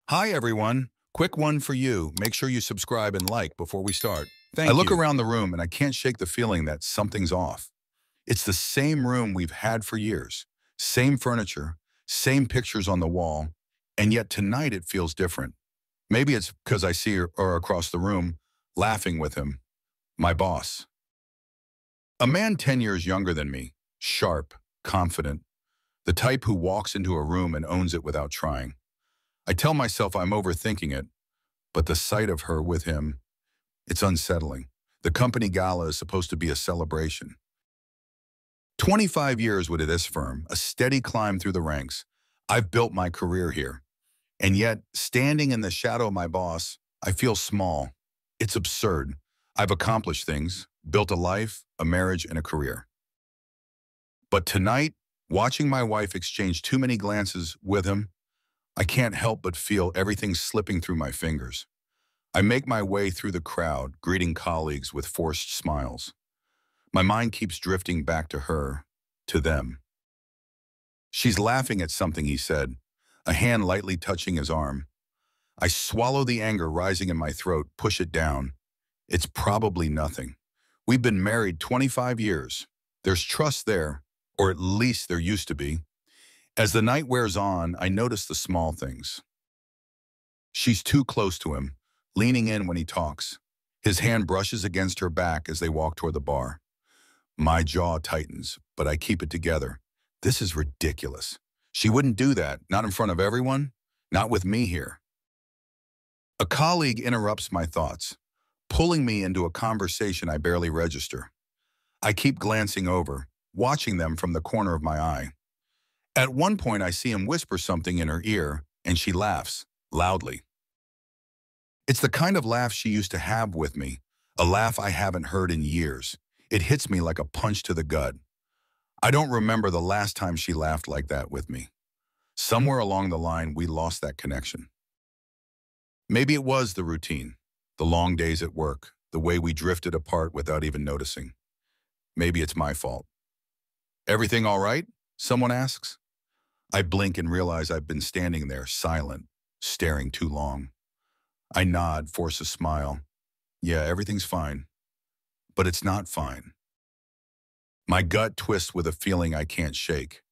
Hi, everyone. Quick one for you. Make sure you subscribe and like before we start. I Thank look you. around the room and I can't shake the feeling that something's off. It's the same room we've had for years, same furniture, same pictures on the wall, and yet tonight it feels different. Maybe it's because I see her across the room, laughing with him, my boss. A man 10 years younger than me, sharp, confident, the type who walks into a room and owns it without trying. I tell myself I'm overthinking it, but the sight of her with him, it's unsettling. The company gala is supposed to be a celebration. 25 years with this firm, a steady climb through the ranks. I've built my career here. And yet, standing in the shadow of my boss, I feel small. It's absurd. I've accomplished things, built a life, a marriage, and a career. But tonight, watching my wife exchange too many glances with him, I can't help but feel everything slipping through my fingers. I make my way through the crowd, greeting colleagues with forced smiles. My mind keeps drifting back to her, to them. She's laughing at something he said, a hand lightly touching his arm. I swallow the anger rising in my throat, push it down. It's probably nothing. We've been married 25 years. There's trust there, or at least there used to be. As the night wears on, I notice the small things. She's too close to him, leaning in when he talks. His hand brushes against her back as they walk toward the bar. My jaw tightens, but I keep it together. This is ridiculous. She wouldn't do that, not in front of everyone, not with me here. A colleague interrupts my thoughts, pulling me into a conversation I barely register. I keep glancing over, watching them from the corner of my eye. At one point, I see him whisper something in her ear, and she laughs, loudly. It's the kind of laugh she used to have with me, a laugh I haven't heard in years. It hits me like a punch to the gut. I don't remember the last time she laughed like that with me. Somewhere along the line, we lost that connection. Maybe it was the routine, the long days at work, the way we drifted apart without even noticing. Maybe it's my fault. Everything all right? Someone asks. I blink and realize I've been standing there, silent, staring too long. I nod, force a smile. Yeah, everything's fine. But it's not fine. My gut twists with a feeling I can't shake.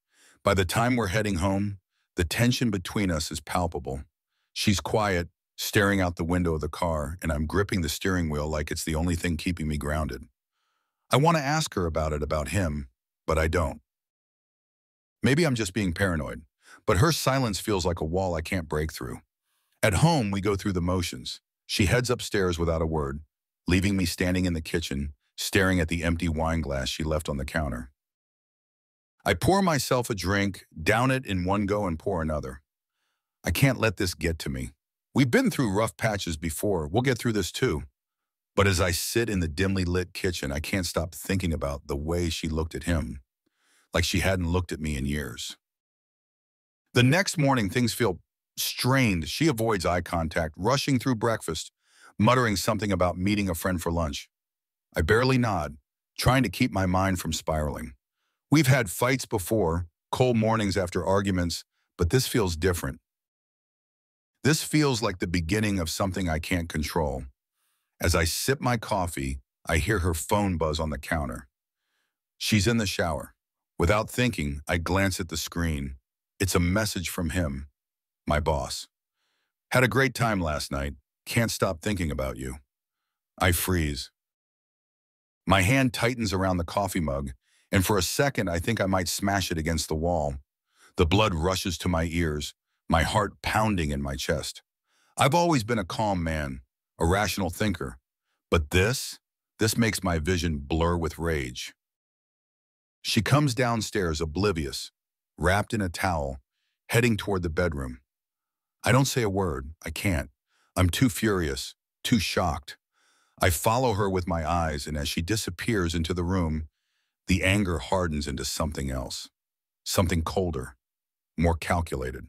By the time we're heading home, the tension between us is palpable. She's quiet, staring out the window of the car, and I'm gripping the steering wheel like it's the only thing keeping me grounded. I want to ask her about him, but I don't. Maybe I'm just being paranoid, but her silence feels like a wall I can't break through. At home, we go through the motions. She heads upstairs without a word, leaving me standing in the kitchen, staring at the empty wine glass she left on the counter. I pour myself a drink, down it in one go and pour another. I can't let this get to me. We've been through rough patches before. We'll get through this too. But as I sit in the dimly lit kitchen, I can't stop thinking about the way she looked at him, like she hadn't looked at me in years. The next morning, things feel strained. She avoids eye contact, rushing through breakfast, muttering something about meeting a friend for lunch. I barely nod, trying to keep my mind from spiraling. We've had fights before, cold mornings after arguments, but this feels different. This feels like the beginning of something I can't control. As I sip my coffee, I hear her phone buzz on the counter. She's in the shower. Without thinking, I glance at the screen. It's a message from him, my boss. Had a great time last night. Can't stop thinking about you. I freeze. My hand tightens around the coffee mug, and for a second I think I might smash it against the wall. The blood rushes to my ears, my heart pounding in my chest. I've always been a calm man, a rational thinker, but this makes my vision blur with rage. She comes downstairs oblivious, wrapped in a towel, heading toward the bedroom. I don't say a word. I can't. I'm too furious, too shocked. I follow her with my eyes, and as she disappears into the room, the anger hardens into something else, something colder, more calculated.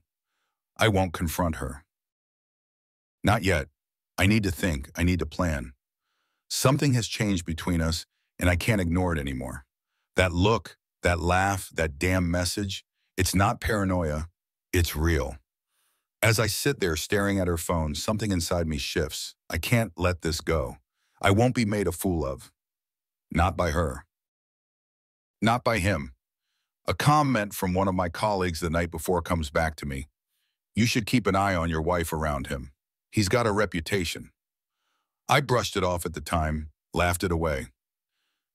I won't confront her. Not yet. I need to think. I need to plan. Something has changed between us, and I can't ignore it anymore. That look, that laugh, that damn message, it's not paranoia, it's real. As I sit there staring at her phone, something inside me shifts. I can't let this go. I won't be made a fool of. Not by her. Not by him. A comment from one of my colleagues the night before comes back to me. You should keep an eye on your wife around him. He's got a reputation. I brushed it off at the time, laughed it away.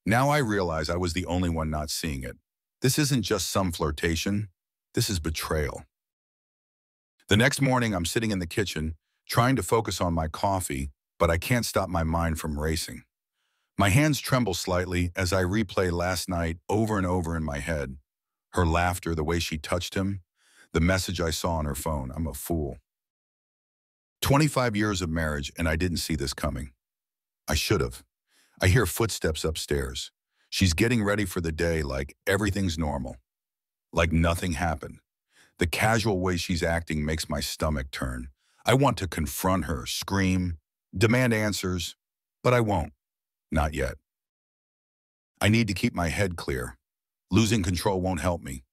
Now I realize I was the only one not seeing it. This isn't just some flirtation. This is betrayal. The next morning, I'm sitting in the kitchen, trying to focus on my coffee, but I can't stop my mind from racing. My hands tremble slightly as I replay last night over and over in my head. Her laughter, the way she touched him, the message I saw on her phone. I'm a fool. 25 years of marriage, and I didn't see this coming. I should have. I hear footsteps upstairs. She's getting ready for the day like everything's normal. Like nothing happened. The casual way she's acting makes my stomach turn. I want to confront her, scream, demand answers, but I won't. Not yet. I need to keep my head clear. Losing control won't help me.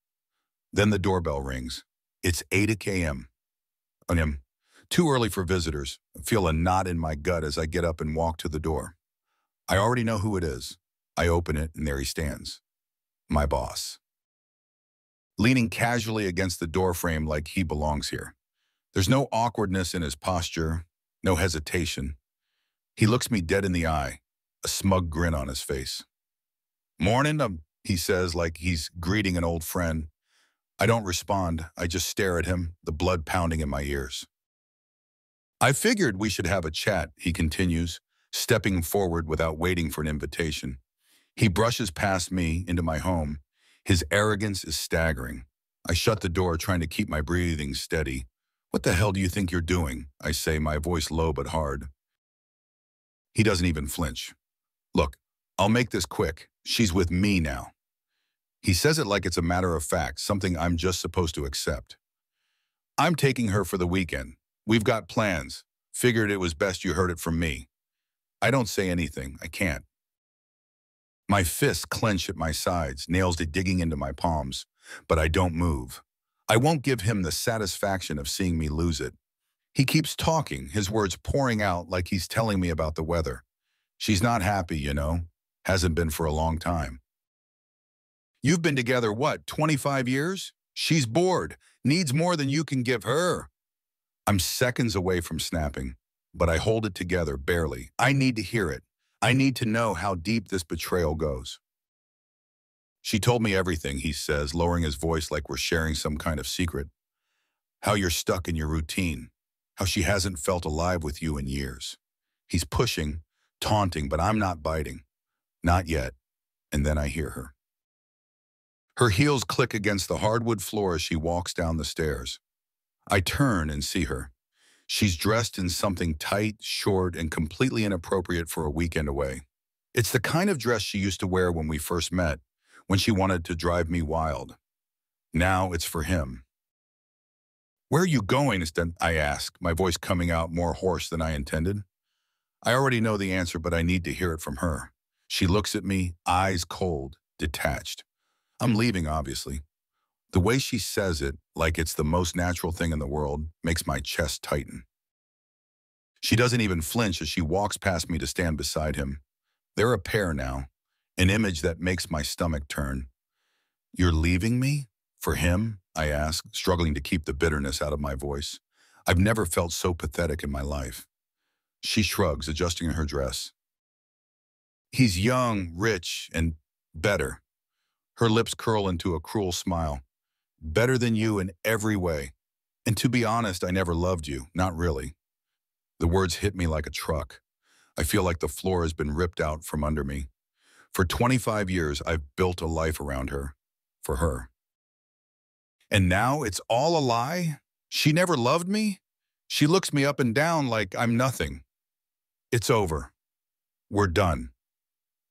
Then the doorbell rings. It's 8 a.m. Too early for visitors. I feel a knot in my gut as I get up and walk to the door. I already know who it is. I open it, and there he stands. My boss. Leaning casually against the doorframe like he belongs here. There's no awkwardness in his posture, no hesitation. He looks me dead in the eye, a smug grin on his face. Morning, he says like he's greeting an old friend. I don't respond. I just stare at him, the blood pounding in my ears. I figured we should have a chat, he continues, stepping forward without waiting for an invitation. He brushes past me into my home. His arrogance is staggering. I shut the door, trying to keep my breathing steady. What the hell do you think you're doing? I say, my voice low but hard. He doesn't even flinch. Look, I'll make this quick. She's with me now. He says it like it's a matter of fact, something I'm just supposed to accept. I'm taking her for the weekend. We've got plans. Figured it was best you heard it from me. I don't say anything. I can't. My fists clench at my sides, nails digging into my palms, but I don't move. I won't give him the satisfaction of seeing me lose it. He keeps talking, his words pouring out like he's telling me about the weather. She's not happy, you know. Hasn't been for a long time. You've been together, what, 25 years? She's bored, needs more than you can give her. I'm seconds away from snapping, but I hold it together, barely. I need to hear it. I need to know how deep this betrayal goes. She told me everything, he says, lowering his voice like we're sharing some kind of secret. How you're stuck in your routine. How she hasn't felt alive with you in years. He's pushing, taunting, but I'm not biting. Not yet. And then I hear her. Her heels click against the hardwood floor as she walks down the stairs. I turn and see her. She's dressed in something tight, short, and completely inappropriate for a weekend away. It's the kind of dress she used to wear when we first met, when she wanted to drive me wild. Now it's for him. Where are you going, I ask, my voice coming out more hoarse than I intended. I already know the answer, but I need to hear it from her. She looks at me, eyes cold, detached. I'm leaving, obviously. The way she says it, like it's the most natural thing in the world, makes my chest tighten. She doesn't even flinch as she walks past me to stand beside him. They're a pair now, an image that makes my stomach turn. You're leaving me? For him? I ask, struggling to keep the bitterness out of my voice. I've never felt so pathetic in my life. She shrugs, adjusting her dress. He's young, rich, and better. Her lips curl into a cruel smile. Better than you in every way. And to be honest, I never loved you, not really. The words hit me like a truck. I feel like the floor has been ripped out from under me. For 25 years, I've built a life around her. For her. And now it's all a lie? She never loved me? She looks me up and down like I'm nothing. It's over. We're done.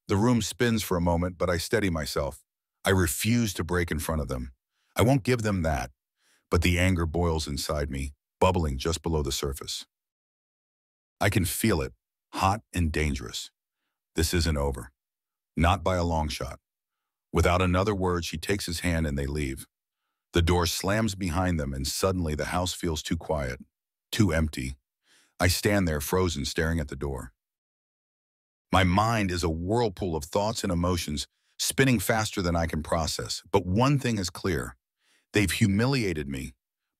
The room spins for a moment, but I steady myself. I refuse to break in front of them. I won't give them that, but the anger boils inside me, bubbling just below the surface. I can feel it, hot and dangerous. This isn't over. Not by a long shot. Without another word, she takes his hand and they leave. The door slams behind them and suddenly the house feels too quiet, too empty. I stand there frozen staring at the door. My mind is a whirlpool of thoughts and emotions spinning faster than I can process. But one thing is clear. They've humiliated me,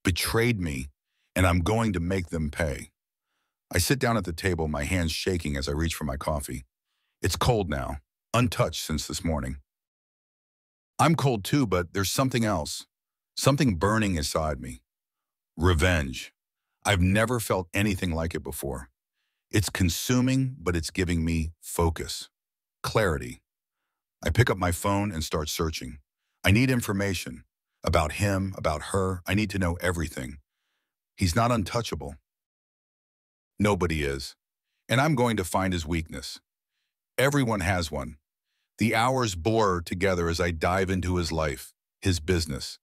betrayed me, and I'm going to make them pay. I sit down at the table, my hands shaking as I reach for my coffee. It's cold now, untouched since this morning. I'm cold too, but there's something else. Something burning inside me. Revenge. I've never felt anything like it before. It's consuming, but it's giving me focus, clarity. I pick up my phone and start searching. I need information about him, about her. I need to know everything. He's not untouchable. Nobody is. And I'm going to find his weakness. Everyone has one. The hours blur together as I dive into his life, his business.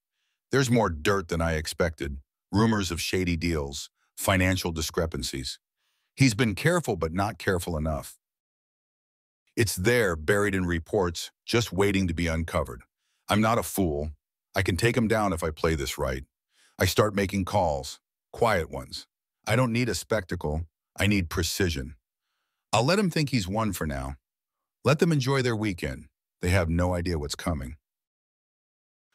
There's more dirt than I expected. Rumors of shady deals, financial discrepancies. He's been careful but not careful enough. It's there, buried in reports, just waiting to be uncovered. I'm not a fool. I can take him down if I play this right. I start making calls, quiet ones. I don't need a spectacle. I need precision. I'll let him think he's won for now. Let them enjoy their weekend. They have no idea what's coming.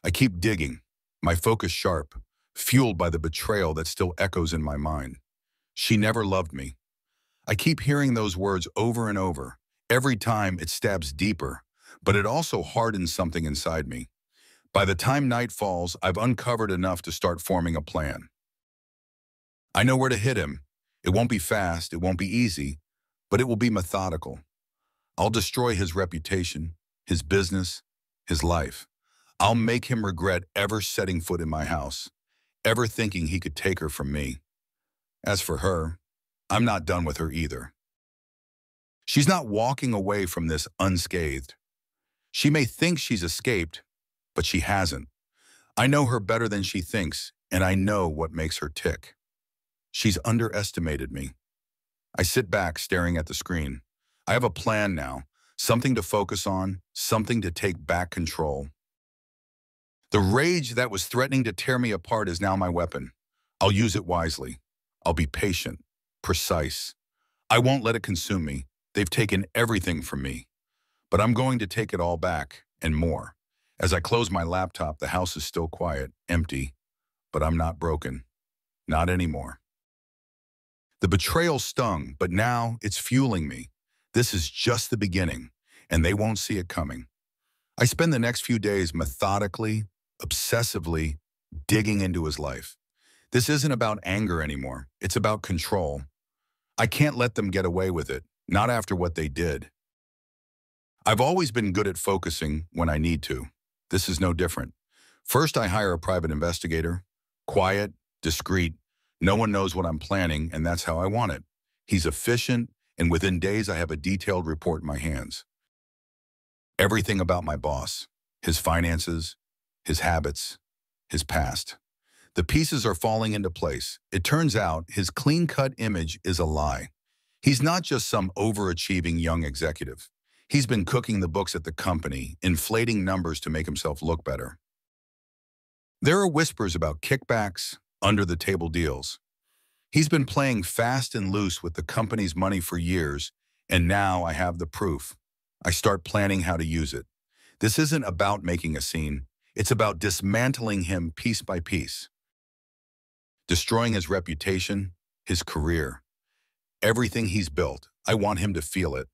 I keep digging, my focus sharp, fueled by the betrayal that still echoes in my mind. She never loved me. I keep hearing those words over and over. Every time it stabs deeper, but it also hardens something inside me. By the time night falls, I've uncovered enough to start forming a plan. I know where to hit him. It won't be fast, it won't be easy, but it will be methodical. I'll destroy his reputation, his business, his life. I'll make him regret ever setting foot in my house, ever thinking he could take her from me. As for her, I'm not done with her either. She's not walking away from this unscathed. She may think she's escaped, but she hasn't. I know her better than she thinks, and I know what makes her tick. She's underestimated me. I sit back staring at the screen. I have a plan now, something to focus on, something to take back control. The rage that was threatening to tear me apart is now my weapon. I'll use it wisely. I'll be patient, precise. I won't let it consume me. They've taken everything from me. But I'm going to take it all back, and more. As I close my laptop, the house is still quiet, empty. But I'm not broken. Not anymore. The betrayal stung, but now it's fueling me. This is just the beginning, and they won't see it coming. I spend the next few days methodically, obsessively, digging into his life. This isn't about anger anymore. It's about control. I can't let them get away with it, not after what they did. I've always been good at focusing when I need to. This is no different. First, I hire a private investigator. Quiet, discreet. No one knows what I'm planning, and that's how I want it. He's efficient, and within days I have a detailed report in my hands. Everything about my boss, his finances, his habits, his past. The pieces are falling into place. It turns out his clean-cut image is a lie. He's not just some overachieving young executive. He's been cooking the books at the company, inflating numbers to make himself look better. There are whispers about kickbacks, under-the-table deals. He's been playing fast and loose with the company's money for years, and now I have the proof. I start planning how to use it. This isn't about making a scene. It's about dismantling him piece by piece. Destroying his reputation, his career. Everything he's built, I want him to feel it,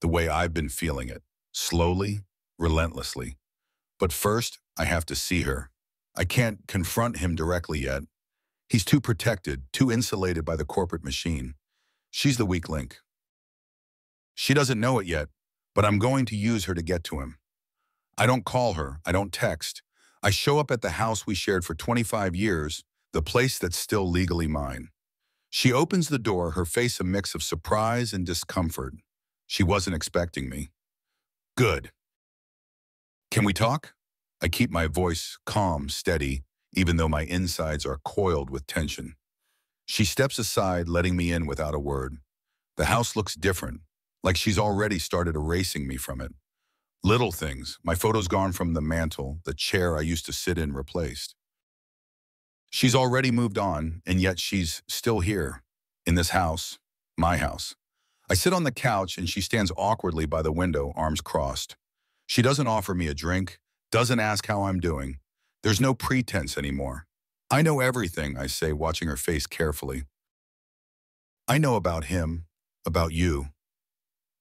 the way I've been feeling it, slowly, relentlessly. But first, I have to see her. I can't confront him directly yet. He's too protected, too insulated by the corporate machine. She's the weak link. She doesn't know it yet, but I'm going to use her to get to him. I don't call her, I don't text. I show up at the house we shared for 25 years, the place that's still legally mine. She opens the door, her face a mix of surprise and discomfort. She wasn't expecting me. Good. Can we talk? I keep my voice calm, steady, even though my insides are coiled with tension. She steps aside, letting me in without a word. The house looks different, like she's already started erasing me from it. Little things, my photo's gone from the mantle, the chair I used to sit in replaced. She's already moved on, and yet she's still here, in this house, my house. I sit on the couch and she stands awkwardly by the window, arms crossed. She doesn't offer me a drink, doesn't ask how I'm doing. There's no pretense anymore. I know everything, I say, watching her face carefully. I know about him, about you.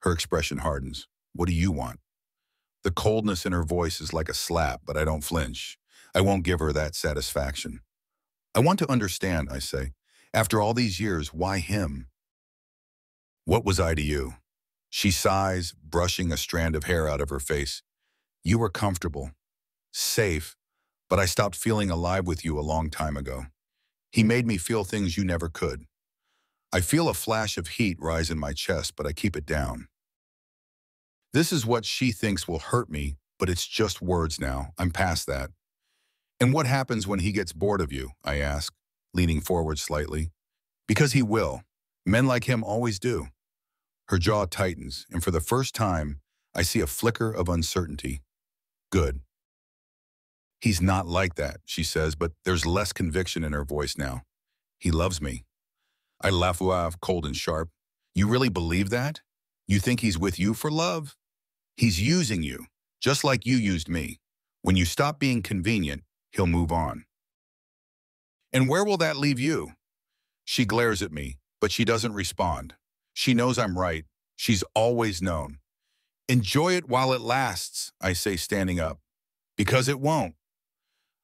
Her expression hardens. What do you want? The coldness in her voice is like a slap, but I don't flinch. I won't give her that satisfaction. I want to understand, I say. After all these years, why him? What was I to you? She sighs, brushing a strand of hair out of her face. You were comfortable, safe, but I stopped feeling alive with you a long time ago. He made me feel things you never could. I feel a flash of heat rise in my chest, but I keep it down. This is what she thinks will hurt me, but it's just words now. I'm past that. And what happens when he gets bored of you, I ask, leaning forward slightly. Because he will. Men like him always do. Her jaw tightens, and for the first time, I see a flicker of uncertainty. Good. He's not like that, she says, but there's less conviction in her voice now. He loves me. I laugh, cold and sharp. You really believe that? You think he's with you for love? He's using you, just like you used me. When you stop being convenient, he'll move on. And where will that leave you? She glares at me, but she doesn't respond. She knows I'm right. She's always known. Enjoy it while it lasts, I say, standing up. Because it won't.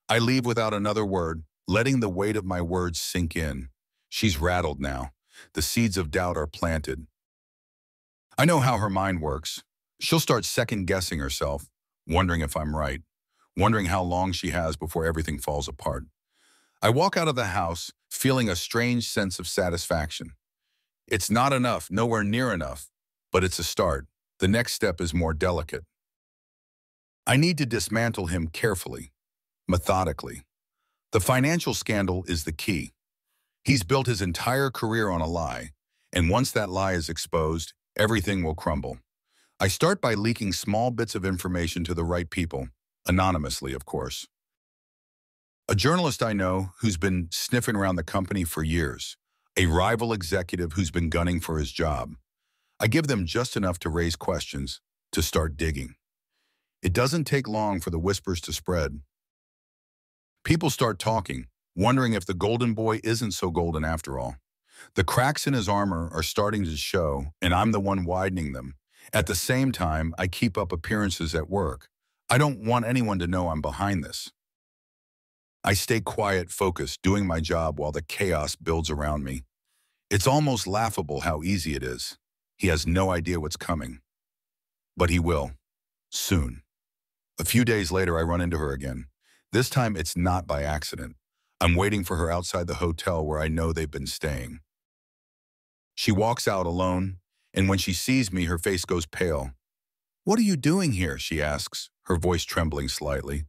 I leave without another word, letting the weight of my words sink in. She's rattled now. The seeds of doubt are planted. I know how her mind works. She'll start second-guessing herself, wondering if I'm right, wondering how long she has before everything falls apart. I walk out of the house, feeling a strange sense of satisfaction. It's not enough, nowhere near enough, but it's a start. The next step is more delicate. I need to dismantle him carefully, methodically. The financial scandal is the key. He's built his entire career on a lie, and once that lie is exposed, everything will crumble. I start by leaking small bits of information to the right people, anonymously, of course. A journalist I know who's been sniffing around the company for years, a rival executive who's been gunning for his job. I give them just enough to raise questions, to start digging. It doesn't take long for the whispers to spread. People start talking, wondering if the golden boy isn't so golden after all. The cracks in his armor are starting to show, and I'm the one widening them. At the same time, I keep up appearances at work. I don't want anyone to know I'm behind this. I stay quiet, focused, doing my job while the chaos builds around me. It's almost laughable how easy it is. He has no idea what's coming. But he will. Soon. A few days later, I run into her again. This time, it's not by accident. I'm waiting for her outside the hotel where I know they've been staying. She walks out alone, and when she sees me, her face goes pale. "What are you doing here?" she asks, her voice trembling slightly.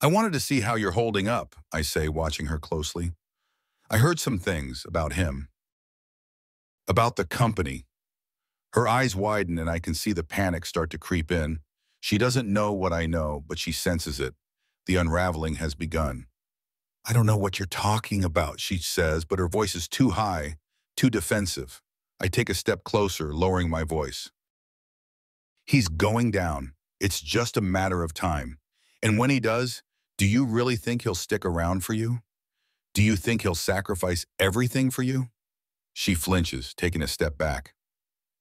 "I wanted to see how you're holding up," I say, watching her closely. "I heard some things about him. About the company." Her eyes widen and I can see the panic start to creep in. She doesn't know what I know, but she senses it. The unraveling has begun. "I don't know what you're talking about," she says, but her voice is too high, too defensive. I take a step closer, lowering my voice. "He's going down. It's just a matter of time. And when he does, do you really think he'll stick around for you? Do you think he'll sacrifice everything for you?" She flinches, taking a step back.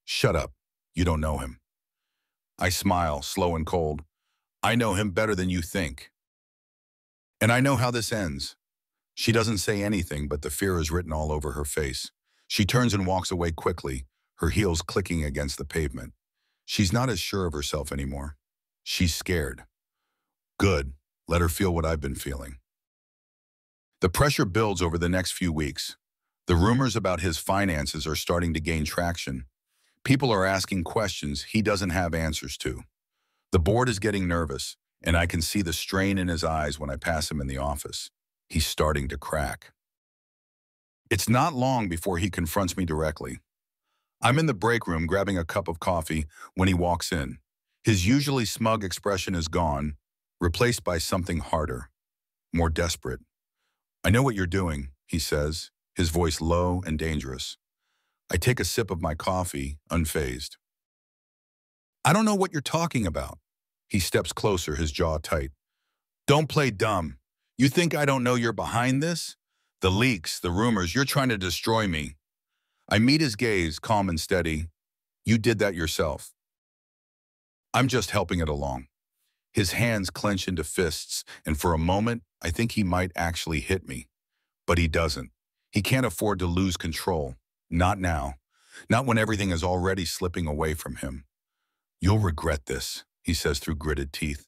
"Shut up. You don't know him." I smile, slow and cold. "I know him better than you think. And I know how this ends." She doesn't say anything, but the fear is written all over her face. She turns and walks away quickly, her heels clicking against the pavement. She's not as sure of herself anymore. She's scared. Good. Let her feel what I've been feeling. The pressure builds over the next few weeks. The rumors about his finances are starting to gain traction. People are asking questions he doesn't have answers to. The board is getting nervous, and I can see the strain in his eyes when I pass him in the office. He's starting to crack. It's not long before he confronts me directly. I'm in the break room grabbing a cup of coffee when he walks in. His usually smug expression is gone, replaced by something harder, more desperate. I know what you're doing, he says, his voice low and dangerous. I take a sip of my coffee, unfazed. I don't know what you're talking about. He steps closer, his jaw tight. Don't play dumb. You think I don't know you're behind this? The leaks, the rumors, you're trying to destroy me. I meet his gaze, calm and steady. You did that yourself. I'm just helping it along. His hands clench into fists, and for a moment, I think he might actually hit me. But he doesn't. He can't afford to lose control. Not now. Not when everything is already slipping away from him. You'll regret this, he says through gritted teeth.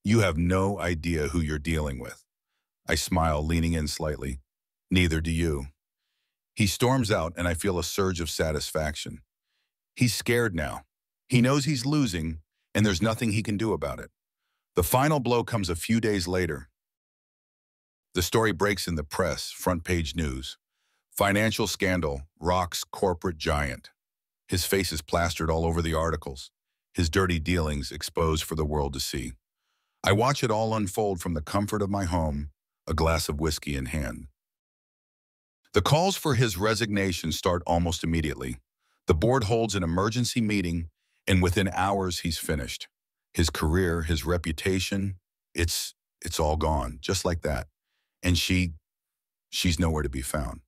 You have no idea who you're dealing with. I smile, leaning in slightly. Neither do you. He storms out, and I feel a surge of satisfaction. He's scared now. He knows he's losing, and there's nothing he can do about it. The final blow comes a few days later. The story breaks in the press, front-page news. Financial scandal rocks corporate giant. His face is plastered all over the articles, his dirty dealings exposed for the world to see. I watch it all unfold from the comfort of my home, a glass of whiskey in hand. The calls for his resignation start almost immediately. The board holds an emergency meeting, and within hours he's finished. His career, his reputation, it's all gone, just like that. And she's nowhere to be found.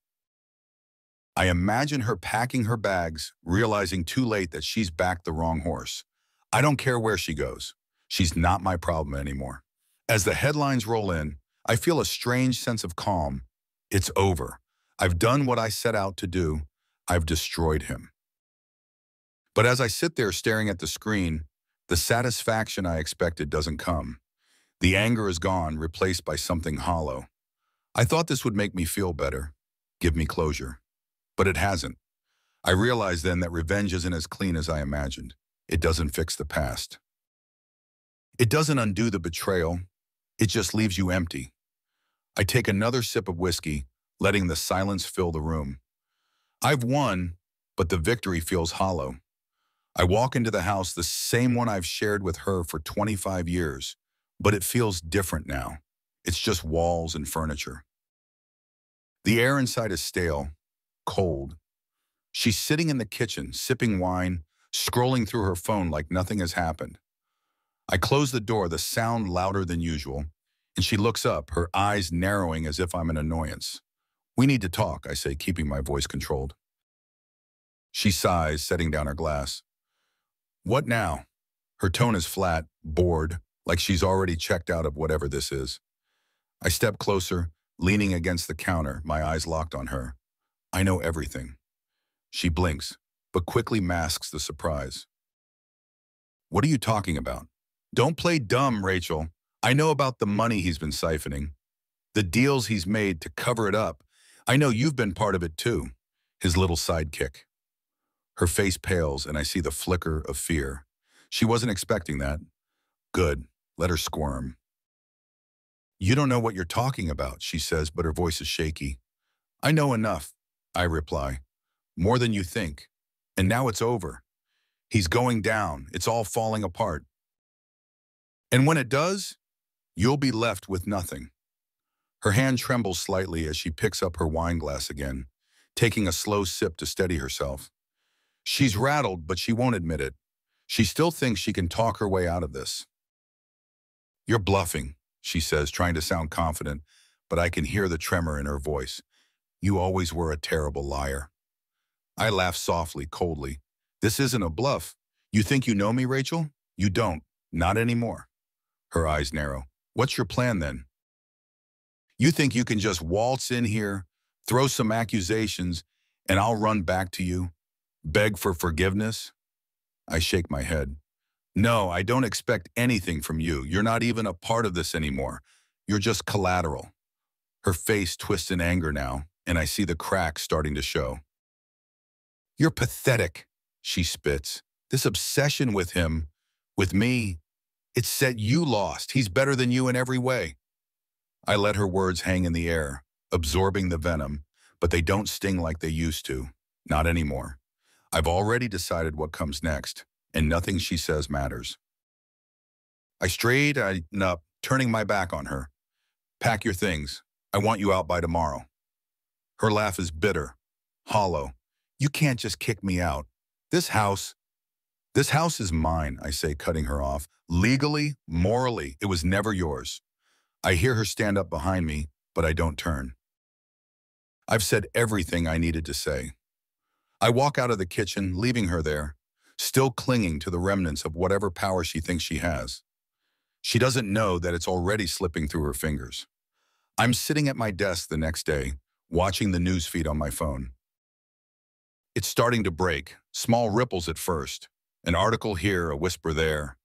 I imagine her packing her bags, realizing too late that she's backed the wrong horse. I don't care where she goes. She's not my problem anymore. As the headlines roll in, I feel a strange sense of calm. It's over. I've done what I set out to do. I've destroyed him. But as I sit there staring at the screen, the satisfaction I expected doesn't come. The anger is gone, replaced by something hollow. I thought this would make me feel better, give me closure. But it hasn't. I realize then that revenge isn't as clean as I imagined. It doesn't fix the past. It doesn't undo the betrayal. It just leaves you empty. I take another sip of whiskey, letting the silence fill the room. I've won, but the victory feels hollow. I walk into the house, the same one I've shared with her for 25 years, but it feels different now. It's just walls and furniture. The air inside is stale, cold. She's sitting in the kitchen, sipping wine, scrolling through her phone like nothing has happened. I close the door, the sound louder than usual, and she looks up, her eyes narrowing as if I'm an annoyance. We need to talk, I say, keeping my voice controlled. She sighs, setting down her glass. What now? Her tone is flat, bored, like she's already checked out of whatever this is. I step closer, leaning against the counter, my eyes locked on her. I know everything. She blinks, but quickly masks the surprise. What are you talking about? Don't play dumb, Rachel. I know about the money he's been siphoning, the deals he's made to cover it up. I know you've been part of it too, his little sidekick. Her face pales and I see the flicker of fear. She wasn't expecting that. Good, let her squirm. You don't know what you're talking about, she says, but her voice is shaky. I know enough, I reply. More than you think. And now it's over. He's going down. It's all falling apart. And when it does, you'll be left with nothing. Her hand trembles slightly as she picks up her wine glass again, taking a slow sip to steady herself. She's rattled, but she won't admit it. She still thinks she can talk her way out of this. You're bluffing, she says, trying to sound confident, but I can hear the tremor in her voice. You always were a terrible liar. I laugh softly, coldly. This isn't a bluff. You think you know me, Rachel? You don't. Not anymore. Her eyes narrow. What's your plan then? You think you can just waltz in here, throw some accusations, and I'll run back to you? Beg for forgiveness? I shake my head. No, I don't expect anything from you. You're not even a part of this anymore. You're just collateral. Her face twists in anger now, and I see the cracks starting to show. You're pathetic, she spits. This obsession with him, with me, it's set you lost. He's better than you in every way. I let her words hang in the air, absorbing the venom, but they don't sting like they used to. Not anymore. I've already decided what comes next, and nothing she says matters. I straighten up, turning my back on her. Pack your things. I want you out by tomorrow. Her laugh is bitter, hollow. You can't just kick me out. This house, this house is mine, I say, cutting her off. Legally, morally, it was never yours. I hear her stand up behind me, but I don't turn. I've said everything I needed to say. I walk out of the kitchen, leaving her there, still clinging to the remnants of whatever power she thinks she has. She doesn't know that it's already slipping through her fingers. I'm sitting at my desk the next day, watching the news feed on my phone. It's starting to break, small ripples at first. An article here, a whisper there.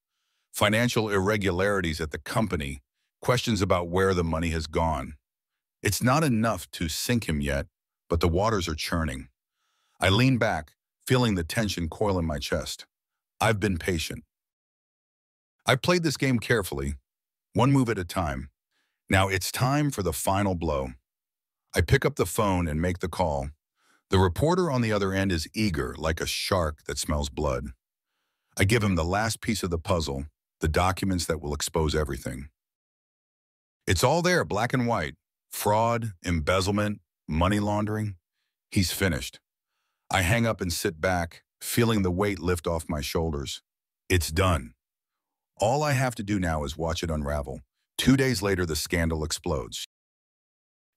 Financial irregularities at the company, questions about where the money has gone. It's not enough to sink him yet, but the waters are churning. I lean back, feeling the tension coil in my chest. I've been patient. I played this game carefully, one move at a time. Now it's time for the final blow. I pick up the phone and make the call. The reporter on the other end is eager, like a shark that smells blood. I give him the last piece of the puzzle, the documents that will expose everything. It's all there, black and white. Fraud, embezzlement, money laundering. He's finished. I hang up and sit back, feeling the weight lift off my shoulders. It's done. All I have to do now is watch it unravel. 2 days later, the scandal explodes.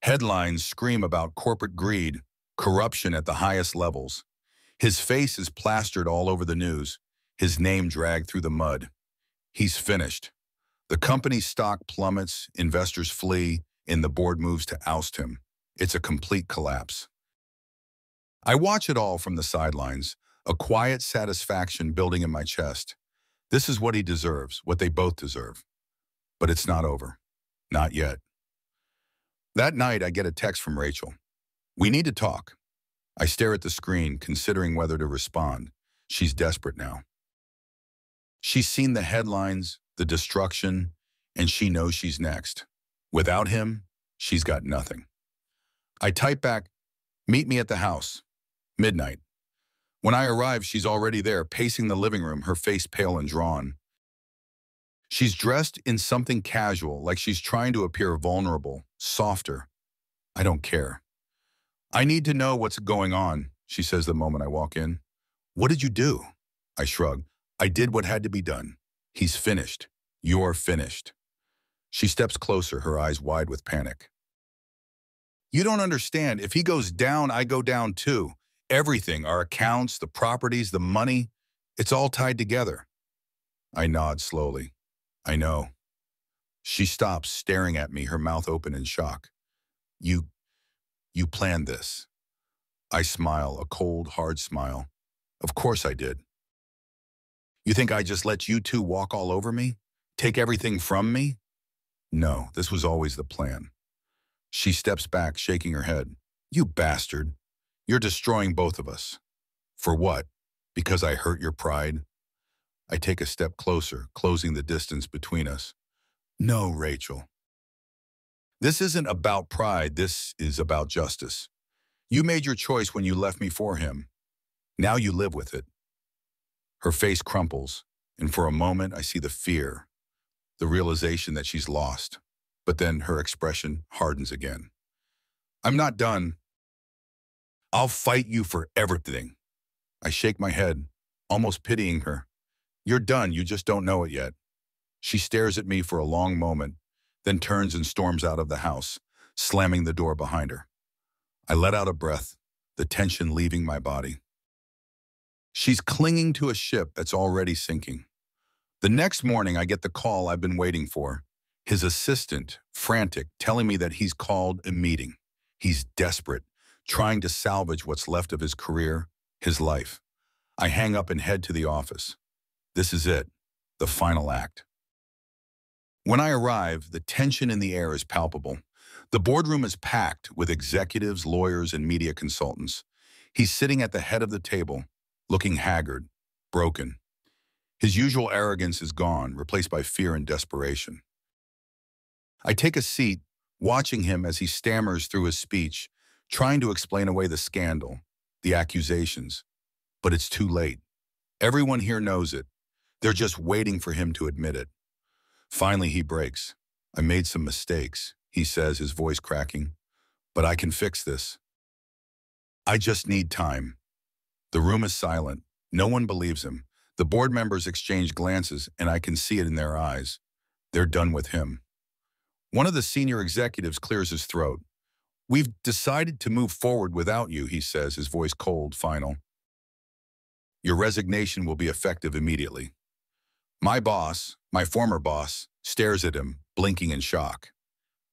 Headlines scream about corporate greed, corruption at the highest levels. His face is plastered all over the news, his name dragged through the mud. He's finished. The company's stock plummets, investors flee, and the board moves to oust him. It's a complete collapse. I watch it all from the sidelines, a quiet satisfaction building in my chest. This is what he deserves, what they both deserve. But it's not over. Not yet. That night, I get a text from Rachel. We need to talk. I stare at the screen, considering whether to respond. She's desperate now. She's seen the headlines, the destruction, and she knows she's next. Without him, she's got nothing. I type back, meet me at the house. Midnight. When I arrive, she's already there, pacing the living room, her face pale and drawn. She's dressed in something casual, like she's trying to appear vulnerable, softer. I don't care. I need to know what's going on, she says the moment I walk in. What did you do? I shrug. I did what had to be done. He's finished. You're finished. She steps closer, her eyes wide with panic. You don't understand. If he goes down, I go down too. Everything, our accounts, the properties, the money, it's all tied together. I nod slowly. I know. She stops, staring at me, her mouth open in shock. You planned this. I smile, a cold, hard smile. Of course I did. You think I just let you two walk all over me? Take everything from me? No, this was always the plan. She steps back, shaking her head. You bastard. You're destroying both of us. For what? Because I hurt your pride? I take a step closer, closing the distance between us. No, Rachel. This isn't about pride, this is about justice. You made your choice when you left me for him. Now you live with it. Her face crumples, and for a moment I see the fear, the realization that she's lost. But then her expression hardens again. I'm not done. I'll fight you for everything. I shake my head, almost pitying her. You're done, you just don't know it yet. She stares at me for a long moment, then turns and storms out of the house, slamming the door behind her. I let out a breath, the tension leaving my body. She's clinging to a ship that's already sinking. The next morning, I get the call I've been waiting for. His assistant, frantic, telling me that he's called a meeting. He's desperate, trying to salvage what's left of his career, his life. I hang up and head to the office. This is it, the final act. When I arrive, the tension in the air is palpable. The boardroom is packed with executives, lawyers, and media consultants. He's sitting at the head of the table, looking haggard, broken. His usual arrogance is gone, replaced by fear and desperation. I take a seat, watching him as he stammers through his speech, trying to explain away the scandal, the accusations. But it's too late. Everyone here knows it. They're just waiting for him to admit it. Finally, he breaks. I made some mistakes, he says, his voice cracking. But I can fix this. I just need time. The room is silent. No one believes him. The board members exchange glances, and I can see it in their eyes. They're done with him. One of the senior executives clears his throat. We've decided to move forward without you, he says, his voice cold, final. Your resignation will be effective immediately. My boss, my former boss, stares at him, blinking in shock.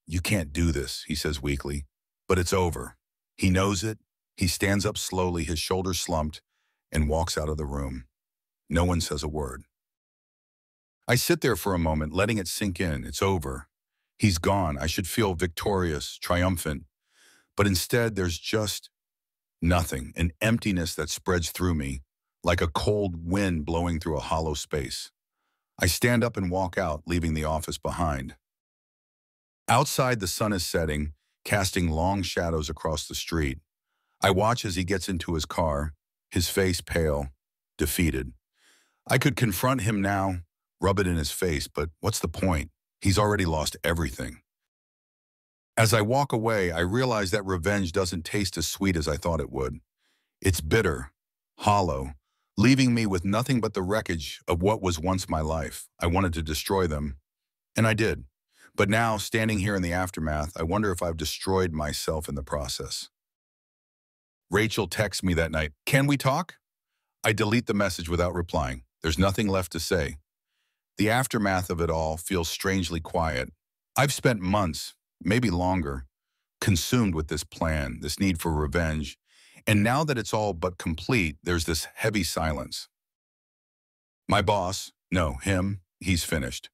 You can't do this, he says weakly. But it's over. He knows it. He stands up slowly, his shoulders slumped, and walks out of the room. No one says a word. I sit there for a moment, letting it sink in. It's over. He's gone. I should feel victorious, triumphant. But instead, there's just nothing, an emptiness that spreads through me, like a cold wind blowing through a hollow space. I stand up and walk out, leaving the office behind. Outside, the sun is setting, casting long shadows across the street. I watch as he gets into his car, his face pale, defeated. I could confront him now, rub it in his face, but what's the point? He's already lost everything. As I walk away, I realize that revenge doesn't taste as sweet as I thought it would. It's bitter, hollow, leaving me with nothing but the wreckage of what was once my life. I wanted to destroy them, and I did. But now, standing here in the aftermath, I wonder if I've destroyed myself in the process. Rachel texts me that night, "Can we talk?" I delete the message without replying. There's nothing left to say. The aftermath of it all feels strangely quiet. I've spent months, maybe longer, consumed with this plan, this need for revenge, and now that it's all but complete, there's this heavy silence. My boss, no, him, he's finished.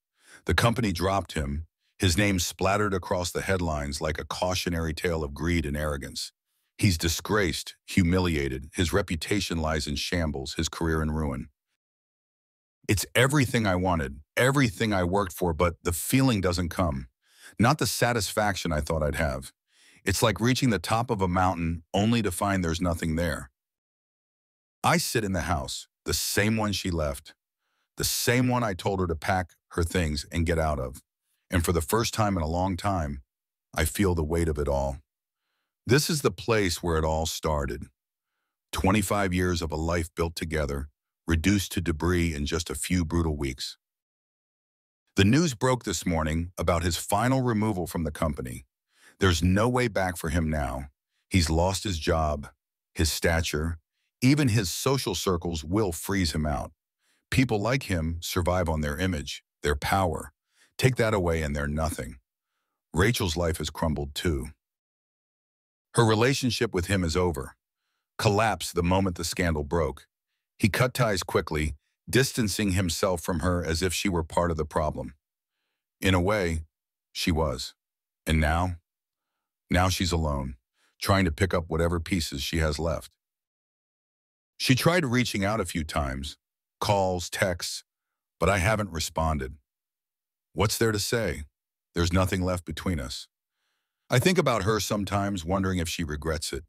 The company dropped him. His name splattered across the headlines like a cautionary tale of greed and arrogance. He's disgraced, humiliated. His reputation lies in shambles, his career in ruin. It's everything I wanted, everything I worked for, but the feeling doesn't come. Not the satisfaction I thought I'd have. It's like reaching the top of a mountain only to find there's nothing there. I sit in the house, the same one she left, the same one I told her to pack her things and get out of. And for the first time in a long time, I feel the weight of it all. This is the place where it all started. 25 years of a life built together, reduced to debris in just a few brutal weeks. The news broke this morning about his final removal from the company. There's no way back for him now. He's lost his job, his stature, even his social circles will freeze him out. People like him survive on their image, their power. Take that away and they're nothing. Rachel's life has crumbled too. Her relationship with him is over. Collapsed the moment the scandal broke. He cut ties quickly, distancing himself from her as if she were part of the problem. In a way, she was. And now she's alone, trying to pick up whatever pieces she has left. She tried reaching out a few times, calls, texts, but I haven't responded. What's there to say? There's nothing left between us. I think about her sometimes, wondering if she regrets it.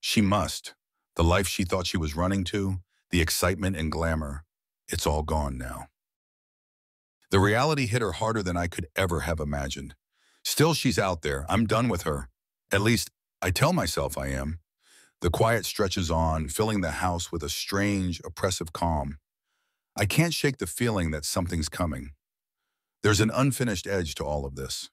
She must. The life she thought she was running to, the excitement and glamour, it's all gone now. The reality hit her harder than I could ever have imagined. Still, she's out there. I'm done with her. At least, I tell myself I am. The quiet stretches on, filling the house with a strange, oppressive calm. I can't shake the feeling that something's coming. There's an unfinished edge to all of this.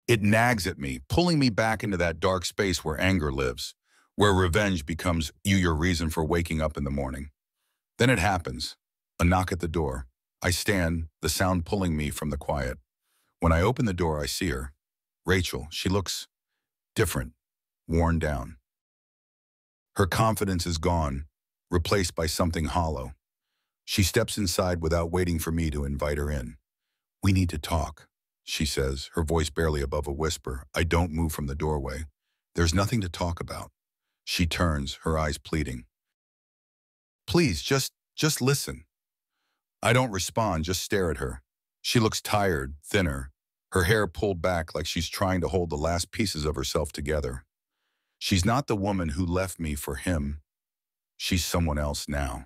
It nags at me, pulling me back into that dark space where anger lives, where revenge becomes your reason for waking up in the morning. Then it happens, a knock at the door. I stand, the sound pulling me from the quiet. When I open the door, I see her. Rachel, she looks different, worn down. Her confidence is gone, replaced by something hollow. She steps inside without waiting for me to invite her in. We need to talk, she says, her voice barely above a whisper. I don't move from the doorway. There's nothing to talk about. She turns, her eyes pleading. Please, just listen. I don't respond, just stare at her. She looks tired, thinner, her hair pulled back like she's trying to hold the last pieces of herself together. She's not the woman who left me for him. She's someone else now.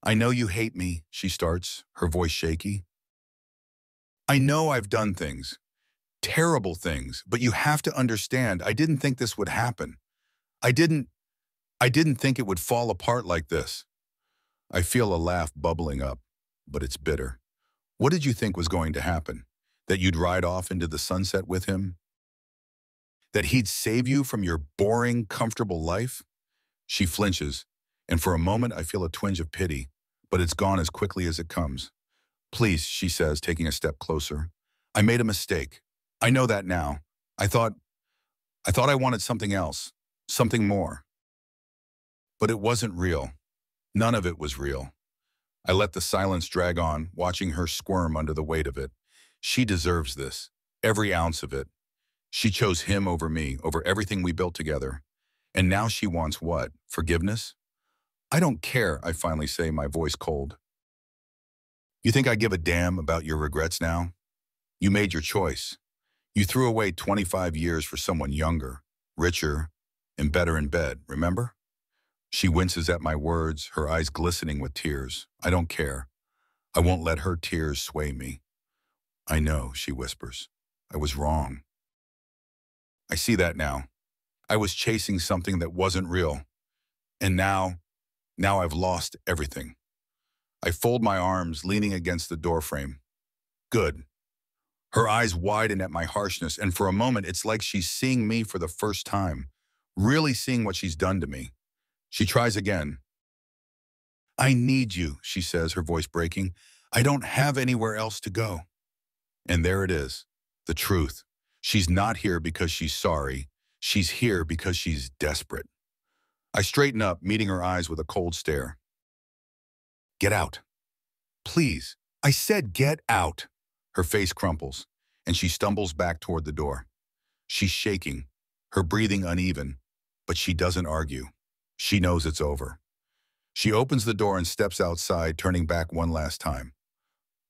I know you hate me, she starts, her voice shaky. I know I've done things. Terrible things, but you have to understand, I didn't think this would happen. I didn't, I didn't think it would fall apart like this. I feel a laugh bubbling up, but it's bitter. What did you think was going to happen? That you'd ride off into the sunset with him? That he'd save you from your boring, comfortable life? She flinches, and for a moment I feel a twinge of pity, but it's gone as quickly as it comes. Please, she says, taking a step closer. I made a mistake. I know that now. I thought I wanted something else, something more. But it wasn't real. None of it was real. I let the silence drag on, watching her squirm under the weight of it. She deserves this, every ounce of it. She chose him over me, over everything we built together. And now she wants what? Forgiveness? I don't care, I finally say, my voice cold. You think I give a damn about your regrets now? You made your choice. You threw away 25 years for someone younger, richer, and better in bed, remember? She winces at my words, her eyes glistening with tears. I don't care. I won't let her tears sway me. I know, she whispers. I was wrong. I see that now. I was chasing something that wasn't real. And now I've lost everything. I fold my arms, leaning against the doorframe. Good. Her eyes widen at my harshness, and for a moment it's like she's seeing me for the first time, really seeing what she's done to me. She tries again. I need you, she says, her voice breaking. I don't have anywhere else to go. And there it is, the truth. She's not here because she's sorry. She's here because she's desperate. I straighten up, meeting her eyes with a cold stare. Get out. Please. I said get out. Her face crumples, and she stumbles back toward the door. She's shaking, her breathing uneven, but she doesn't argue. She knows it's over. She opens the door and steps outside, turning back one last time.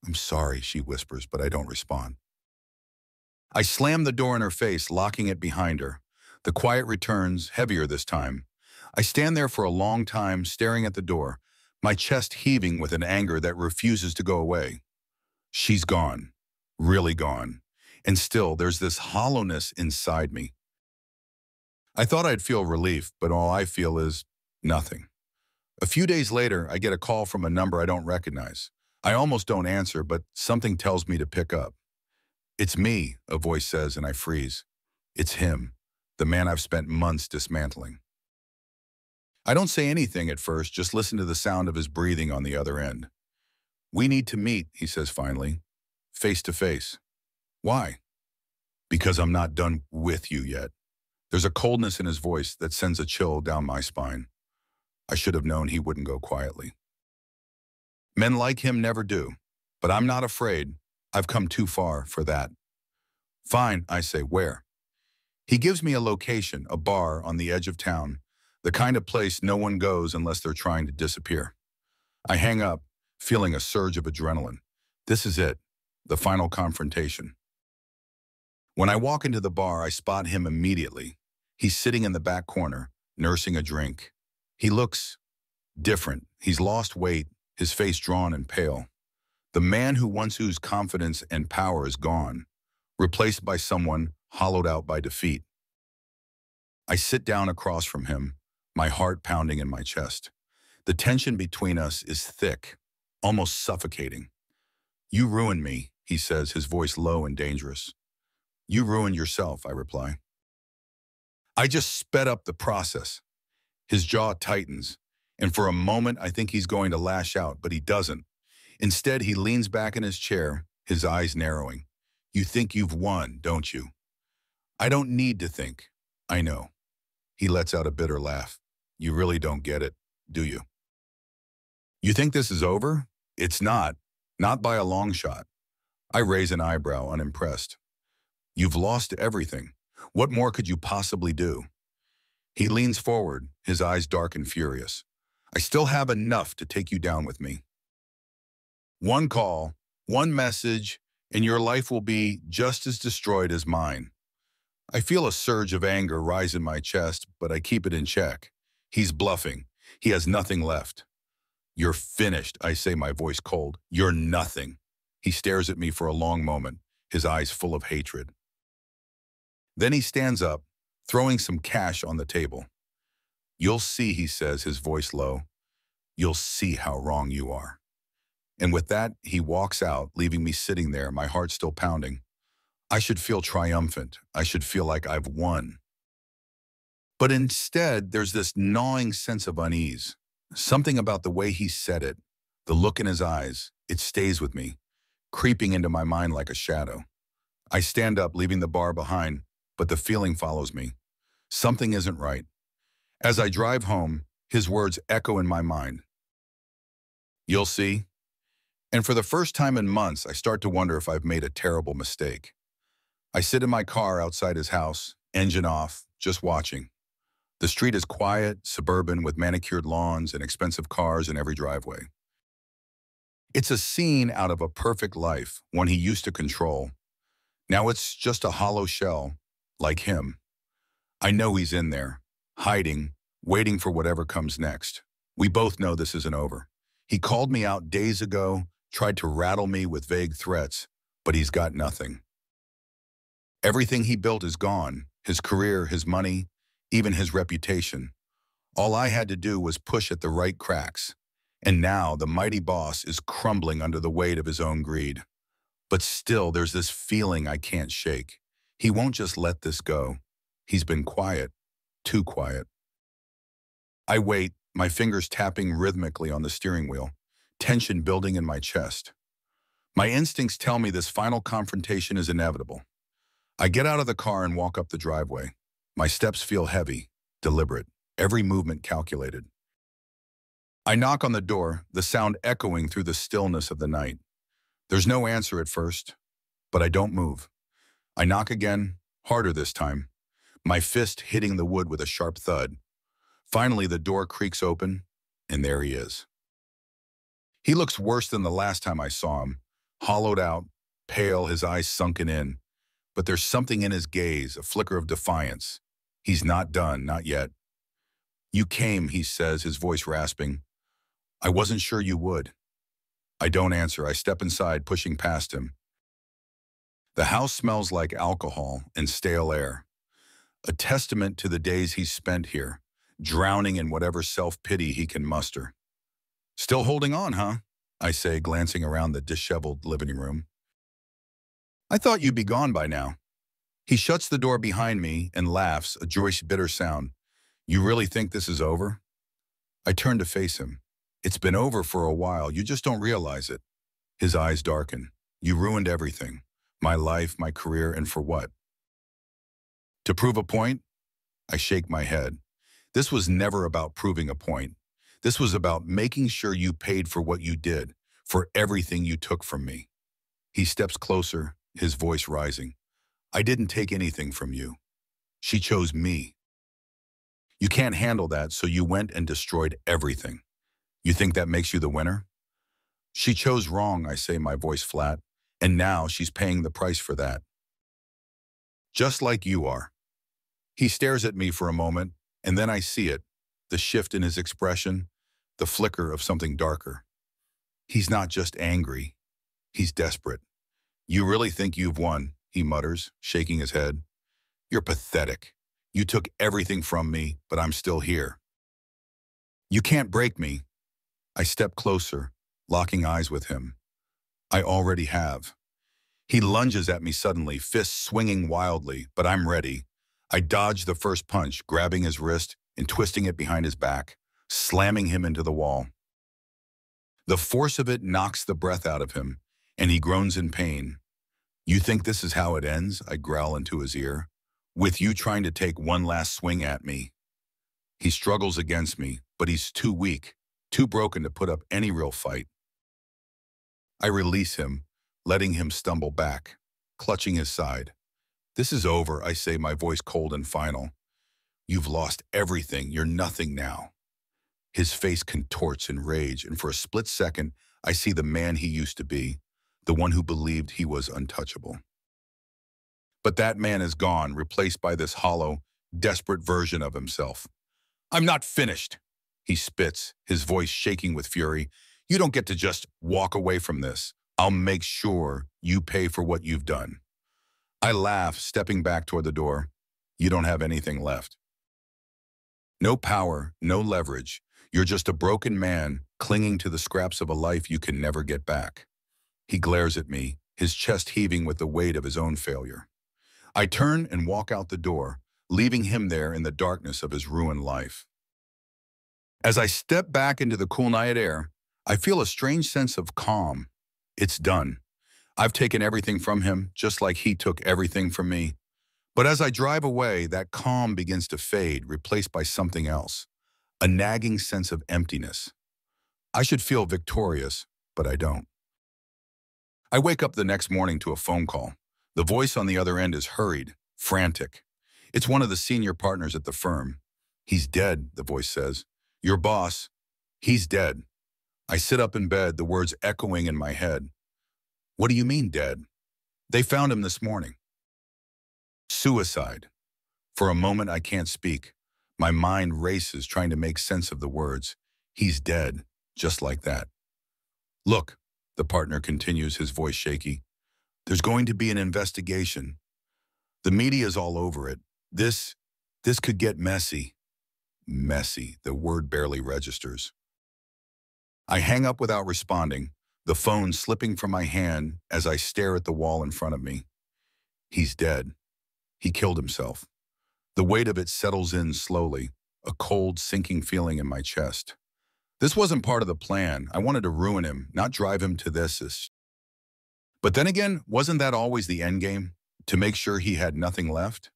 I'm sorry, she whispers, but I don't respond. I slam the door in her face, locking it behind her. The quiet returns, heavier this time. I stand there for a long time, staring at the door, my chest heaving with an anger that refuses to go away. She's gone, really gone, and still there's this hollowness inside me. I thought I'd feel relief, but all I feel is nothing. A few days later, I get a call from a number I don't recognize. I almost don't answer, but something tells me to pick up. It's me, a voice says, and I freeze. It's him, the man I've spent months dismantling. I don't say anything at first, just listen to the sound of his breathing on the other end. We need to meet, he says finally, face to face. Why? Because I'm not done with you yet. There's a coldness in his voice that sends a chill down my spine. I should have known he wouldn't go quietly. Men like him never do, but I'm not afraid. I've come too far for that. Fine, I say, where? He gives me a location, a bar on the edge of town, the kind of place no one goes unless they're trying to disappear. I hang up, feeling a surge of adrenaline. This is it, the final confrontation. When I walk into the bar, I spot him immediately. He's sitting in the back corner, nursing a drink. He looks different. He's lost weight, his face drawn and pale. The man who once oozed confidence and power is gone, replaced by someone hollowed out by defeat. I sit down across from him, my heart pounding in my chest. The tension between us is thick, almost suffocating. You ruined me, he says, his voice low and dangerous. You ruined yourself, I reply. I just sped up the process. His jaw tightens, and for a moment I think he's going to lash out, but he doesn't. Instead, he leans back in his chair, his eyes narrowing. You think you've won, don't you? I don't need to think. I know. He lets out a bitter laugh. You really don't get it, do you? You think this is over? It's not. Not by a long shot. I raise an eyebrow, unimpressed. You've lost everything. What more could you possibly do? He leans forward, his eyes dark and furious. I still have enough to take you down with me. One call, one message, and your life will be just as destroyed as mine. I feel a surge of anger rise in my chest, but I keep it in check. He's bluffing. He has nothing left. You're finished, I say, my voice cold. You're nothing. He stares at me for a long moment, his eyes full of hatred. Then he stands up, throwing some cash on the table. "You'll see," he says, his voice low. "You'll see how wrong you are." And with that, he walks out, leaving me sitting there, my heart still pounding. I should feel triumphant. I should feel like I've won. But instead, there's this gnawing sense of unease. Something about the way he said it, the look in his eyes, it stays with me, creeping into my mind like a shadow. I stand up, leaving the bar behind, but the feeling follows me. Something isn't right. As I drive home, his words echo in my mind. "You'll see." And for the first time in months, I start to wonder if I've made a terrible mistake. I sit in my car outside his house, engine off, just watching. The street is quiet, suburban, with manicured lawns and expensive cars in every driveway. It's a scene out of a perfect life, one he used to control. Now it's just a hollow shell, like him. I know he's in there, hiding, waiting for whatever comes next. We both know this isn't over. He called me out days ago, tried to rattle me with vague threats, but he's got nothing. Everything he built is gone, his career, his money, even his reputation. All I had to do was push at the right cracks. And now the mighty boss is crumbling under the weight of his own greed. But still, there's this feeling I can't shake. He won't just let this go. He's been quiet, too quiet. I wait, my fingers tapping rhythmically on the steering wheel, tension building in my chest. My instincts tell me this final confrontation is inevitable. I get out of the car and walk up the driveway. My steps feel heavy, deliberate, every movement calculated. I knock on the door, the sound echoing through the stillness of the night. There's no answer at first, but I don't move. I knock again, harder this time, my fist hitting the wood with a sharp thud. Finally, the door creaks open, and there he is. He looks worse than the last time I saw him, hollowed out, pale, his eyes sunken in. But there's something in his gaze, a flicker of defiance. He's not done, not yet. "You came," he says, his voice rasping. "I wasn't sure you would." I don't answer. I step inside, pushing past him. The house smells like alcohol and stale air, a testament to the days he's spent here, drowning in whatever self-pity he can muster. "Still holding on, huh?" I say, glancing around the disheveled living room. "I thought you'd be gone by now." He shuts the door behind me and laughs, a joyous, bitter sound. "You really think this is over?" I turn to face him. "It's been over for a while, you just don't realize it." His eyes darken. "You ruined everything. My life, my career, and for what? To prove a point?" I shake my head. "This was never about proving a point. This was about making sure you paid for what you did, for everything you took from me." He steps closer, his voice rising. "I didn't take anything from you. She chose me. You can't handle that, so you went and destroyed everything. You think that makes you the winner?" "She chose wrong," I say, my voice flat, "and now she's paying the price for that. Just like you are." He stares at me for a moment, and then I see it, the shift in his expression, the flicker of something darker. He's not just angry, he's desperate. "You really think you've won?" he mutters, shaking his head. "You're pathetic. You took everything from me, but I'm still here. You can't break me." I step closer, locking eyes with him. "I already have." He lunges at me suddenly, fists swinging wildly, but I'm ready. I dodge the first punch, grabbing his wrist and twisting it behind his back, slamming him into the wall. The force of it knocks the breath out of him, and he groans in pain. "You think this is how it ends?" I growl into his ear. "With you trying to take one last swing at me?" He struggles against me, but he's too weak, too broken to put up any real fight. I release him, letting him stumble back, clutching his side. "This is over," I say, my voice cold and final. "You've lost everything. You're nothing now." His face contorts in rage, and for a split second, I see the man he used to be, the one who believed he was untouchable. But that man is gone, replaced by this hollow, desperate version of himself. "I'm not finished," he spits, his voice shaking with fury. "You don't get to just walk away from this. I'll make sure you pay for what you've done." I laugh, stepping back toward the door. You don't have anything left. No power, no leverage. You're just a broken man clinging to the scraps of a life you can never get back. He glares at me, his chest heaving with the weight of his own failure. I turn and walk out the door, leaving him there in the darkness of his ruined life. As I step back into the cool night air, I feel a strange sense of calm. It's done. I've taken everything from him, just like he took everything from me. But as I drive away, that calm begins to fade, replaced by something else, a nagging sense of emptiness. I should feel victorious, but I don't. I wake up the next morning to a phone call. The voice on the other end is hurried, frantic. It's one of the senior partners at the firm. He's dead, the voice says. Your boss, he's dead. I sit up in bed, the words echoing in my head. What do you mean dead? They found him this morning. Suicide. For a moment, I can't speak. My mind races trying to make sense of the words. He's dead, just like that. Look, the partner continues, his voice shaky. There's going to be an investigation. The media's all over it. This could get messy. Messy, the word barely registers. I hang up without responding, the phone slipping from my hand as I stare at the wall in front of me. He's dead. He killed himself. The weight of it settles in slowly, a cold, sinking feeling in my chest. This wasn't part of the plan. I wanted to ruin him, not drive him to this. But then again, wasn't that always the end game? To make sure he had nothing left?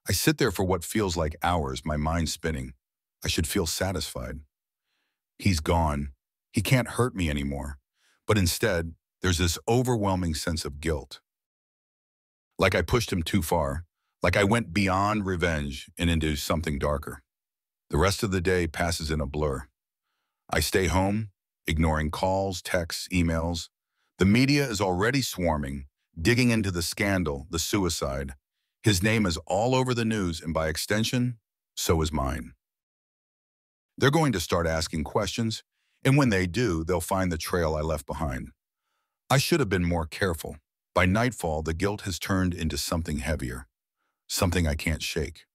I sit there for what feels like hours, my mind spinning. I should feel satisfied. He's gone. He can't hurt me anymore. But instead, there's this overwhelming sense of guilt. Like I pushed him too far. Like I went beyond revenge and into something darker. The rest of the day passes in a blur. I stay home, ignoring calls, texts, emails. The media is already swarming, digging into the scandal, the suicide. His name is all over the news, and by extension, so is mine. They're going to start asking questions, and when they do, they'll find the trail I left behind. I should have been more careful. By nightfall, the guilt has turned into something heavier, something I can't shake.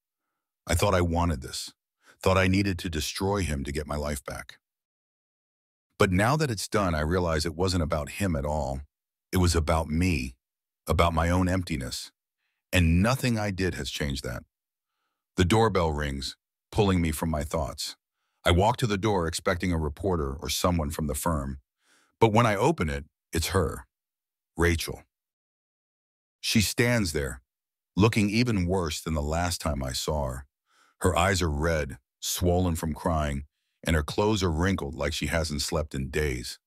I thought I wanted this, thought I needed to destroy him to get my life back. But now that it's done, I realize it wasn't about him at all. It was about me, about my own emptiness. And nothing I did has changed that. The doorbell rings, pulling me from my thoughts. I walk to the door expecting a reporter or someone from the firm. But when I open it, it's her, Rachel. She stands there, looking even worse than the last time I saw her. Her eyes are red, swollen from crying, and her clothes are wrinkled like she hasn't slept in days.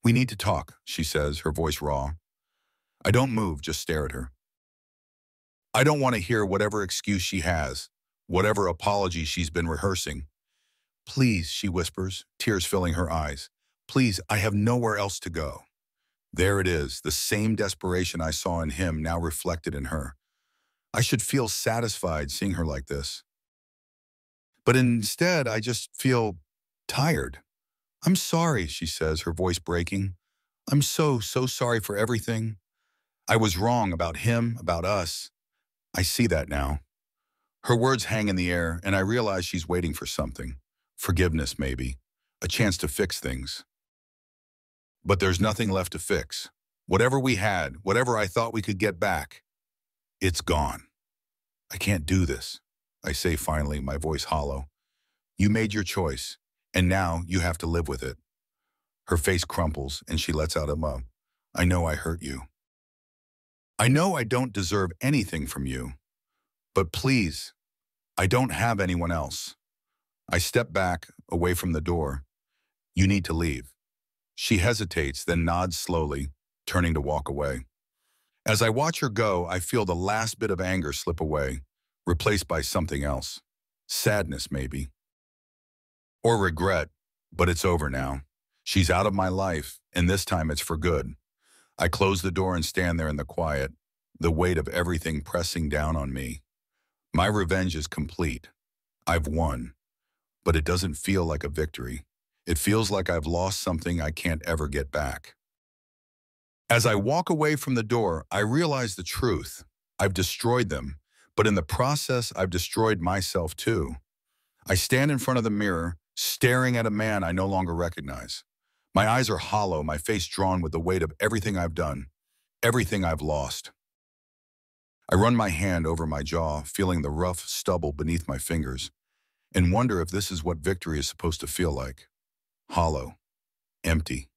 We need to talk, she says, her voice raw. I don't move, just stare at her. I don't want to hear whatever excuse she has, whatever apology she's been rehearsing. Please, she whispers, tears filling her eyes. Please, I have nowhere else to go. There it is, the same desperation I saw in him now reflected in her. I should feel satisfied seeing her like this. But instead, I just feel tired. I'm sorry, she says, her voice breaking. I'm so sorry for everything. I was wrong about him, about us. I see that now. Her words hang in the air, and I realize she's waiting for something. Forgiveness, maybe. A chance to fix things. But there's nothing left to fix. Whatever we had, whatever I thought we could get back, it's gone. I can't do this, I say finally, my voice hollow. You made your choice, and now you have to live with it. Her face crumples, and she lets out a moan. I know I hurt you. I know I don't deserve anything from you. But please, I don't have anyone else. I step back, away from the door. You need to leave. She hesitates, then nods slowly, turning to walk away. As I watch her go, I feel the last bit of anger slip away, replaced by something else. Sadness, maybe. Or regret, but it's over now. She's out of my life, and this time it's for good. I close the door and stand there in the quiet, the weight of everything pressing down on me. My revenge is complete. I've won. But it doesn't feel like a victory. It feels like I've lost something I can't ever get back. As I walk away from the door, I realize the truth. I've destroyed them, but in the process, I've destroyed myself too. I stand in front of the mirror, staring at a man I no longer recognize. My eyes are hollow, my face drawn with the weight of everything I've done, everything I've lost. I run my hand over my jaw, feeling the rough stubble beneath my fingers, and wonder if this is what victory is supposed to feel like. Hollow, empty.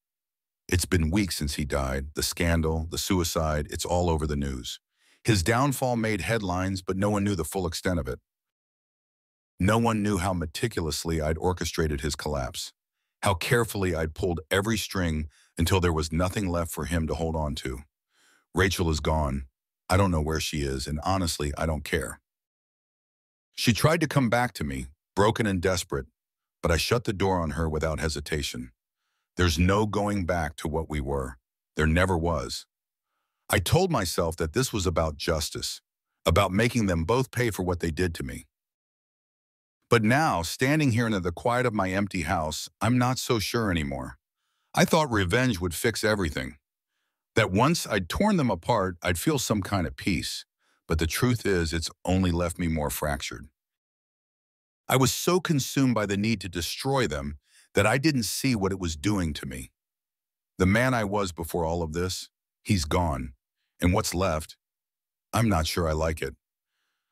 It's been weeks since he died, the scandal, the suicide, it's all over the news. His downfall made headlines, but no one knew the full extent of it. No one knew how meticulously I'd orchestrated his collapse, how carefully I'd pulled every string until there was nothing left for him to hold on to. Rachel is gone. I don't know where she is, and honestly, I don't care. She tried to come back to me, broken and desperate, but I shut the door on her without hesitation. There's no going back to what we were. There never was. I told myself that this was about justice, about making them both pay for what they did to me. But now, standing here in the quiet of my empty house, I'm not so sure anymore. I thought revenge would fix everything. That once I'd torn them apart, I'd feel some kind of peace. But the truth is, it's only left me more fractured. I was so consumed by the need to destroy them that I didn't see what it was doing to me. The man I was before all of this, he's gone. And what's left, I'm not sure I like it.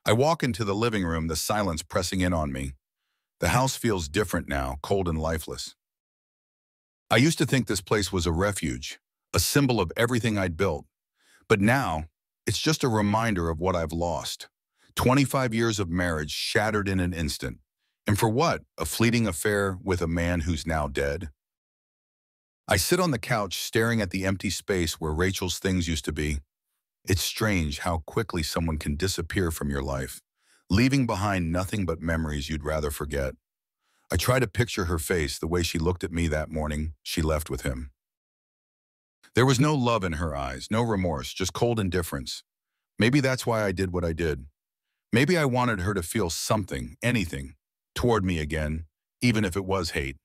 I walk into the living room, the silence pressing in on me. The house feels different now, cold and lifeless. I used to think this place was a refuge, a symbol of everything I'd built. But now, it's just a reminder of what I've lost. 25 years of marriage shattered in an instant. And for what? A fleeting affair with a man who's now dead? I sit on the couch staring at the empty space where Rachel's things used to be. It's strange how quickly someone can disappear from your life, leaving behind nothing but memories you'd rather forget. I try to picture her face, the way she looked at me that morning she left with him. There was no love in her eyes, no remorse, just cold indifference. Maybe that's why I did what I did. Maybe I wanted her to feel something, anything, toward me again, even if it was hate.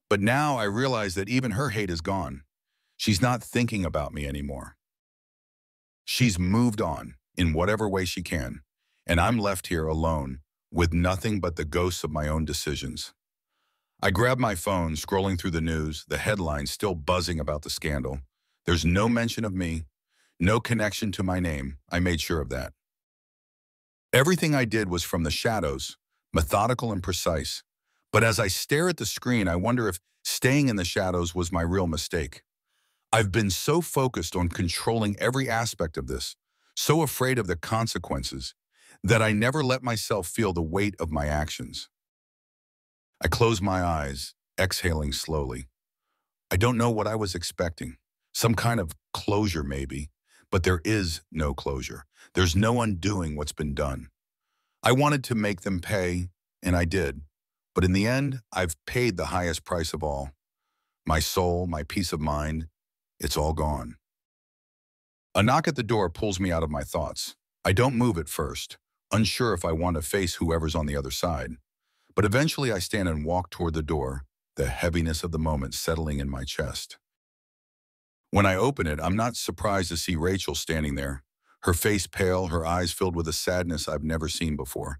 But now I realize that even her hate is gone. She's not thinking about me anymore. She's moved on, in whatever way she can, and I'm left here alone, with nothing but the ghosts of my own decisions. I grab my phone, scrolling through the news, the headlines still buzzing about the scandal. There's no mention of me, no connection to my name. I made sure of that. Everything I did was from the shadows, methodical and precise. But as I stare at the screen, I wonder if staying in the shadows was my real mistake. I've been so focused on controlling every aspect of this, so afraid of the consequences, that I never let myself feel the weight of my actions. I close my eyes, exhaling slowly. I don't know what I was expecting. Some kind of closure maybe, but there is no closure. There's no undoing what's been done. I wanted to make them pay, and I did. But in the end, I've paid the highest price of all. My soul, my peace of mind, it's all gone. A knock at the door pulls me out of my thoughts. I don't move at first, unsure if I want to face whoever's on the other side. But eventually I stand and walk toward the door, the heaviness of the moment settling in my chest. When I open it, I'm not surprised to see Rachel standing there, her face pale, her eyes filled with a sadness I've never seen before.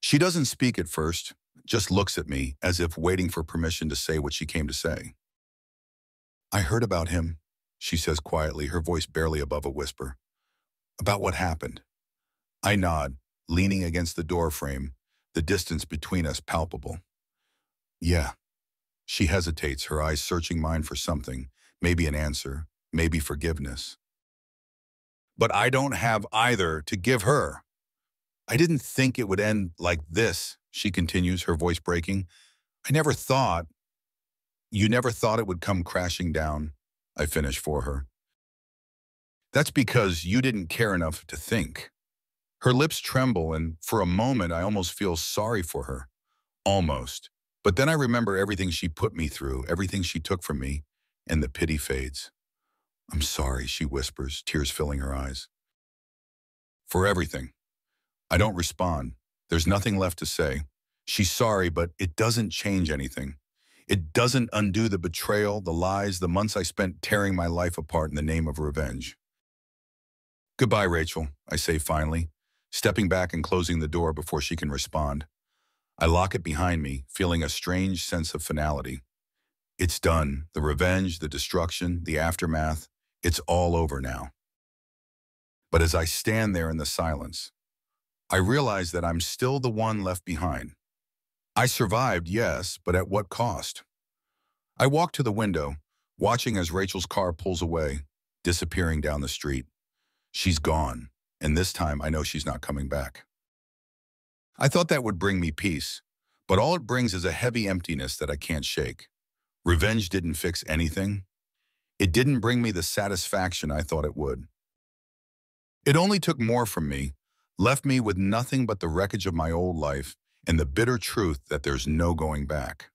She doesn't speak at first, just looks at me as if waiting for permission to say what she came to say. "I heard about him," she says quietly, her voice barely above a whisper. "About what happened." I nod, leaning against the door frame, the distance between us palpable. "Yeah." She hesitates, her eyes searching mine for something, maybe an answer, maybe forgiveness. But I don't have either to give her. "I didn't think it would end like this," she continues, her voice breaking. "I never thought—" "You never thought it would come crashing down," I finish for her. "That's because you didn't care enough to think." Her lips tremble, and for a moment I almost feel sorry for her. Almost. But then I remember everything she put me through, everything she took from me, and the pity fades. "I'm sorry," she whispers, tears filling her eyes. "For everything." I don't respond. There's nothing left to say. She's sorry, but it doesn't change anything. It doesn't undo the betrayal, the lies, the months I spent tearing my life apart in the name of revenge. Goodbye, Rachel, I say finally, stepping back and closing the door before she can respond. I lock it behind me, feeling a strange sense of finality. It's done. The revenge, the destruction, the aftermath, it's all over now. But as I stand there in the silence, I realize that I'm still the one left behind. I survived, yes, but at what cost? I walk to the window, watching as Rachel's car pulls away, disappearing down the street. She's gone, and this time I know she's not coming back. I thought that would bring me peace, but all it brings is a heavy emptiness that I can't shake. Revenge didn't fix anything. It didn't bring me the satisfaction I thought it would. It only took more from me, left me with nothing but the wreckage of my old life and the bitter truth that there's no going back.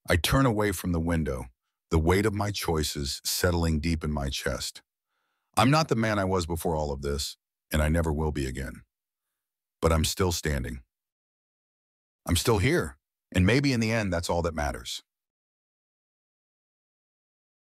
I turn away from the window, the weight of my choices settling deep in my chest. I'm not the man I was before all of this, and I never will be again. But I'm still standing. I'm still here, and maybe in the end that's all that matters.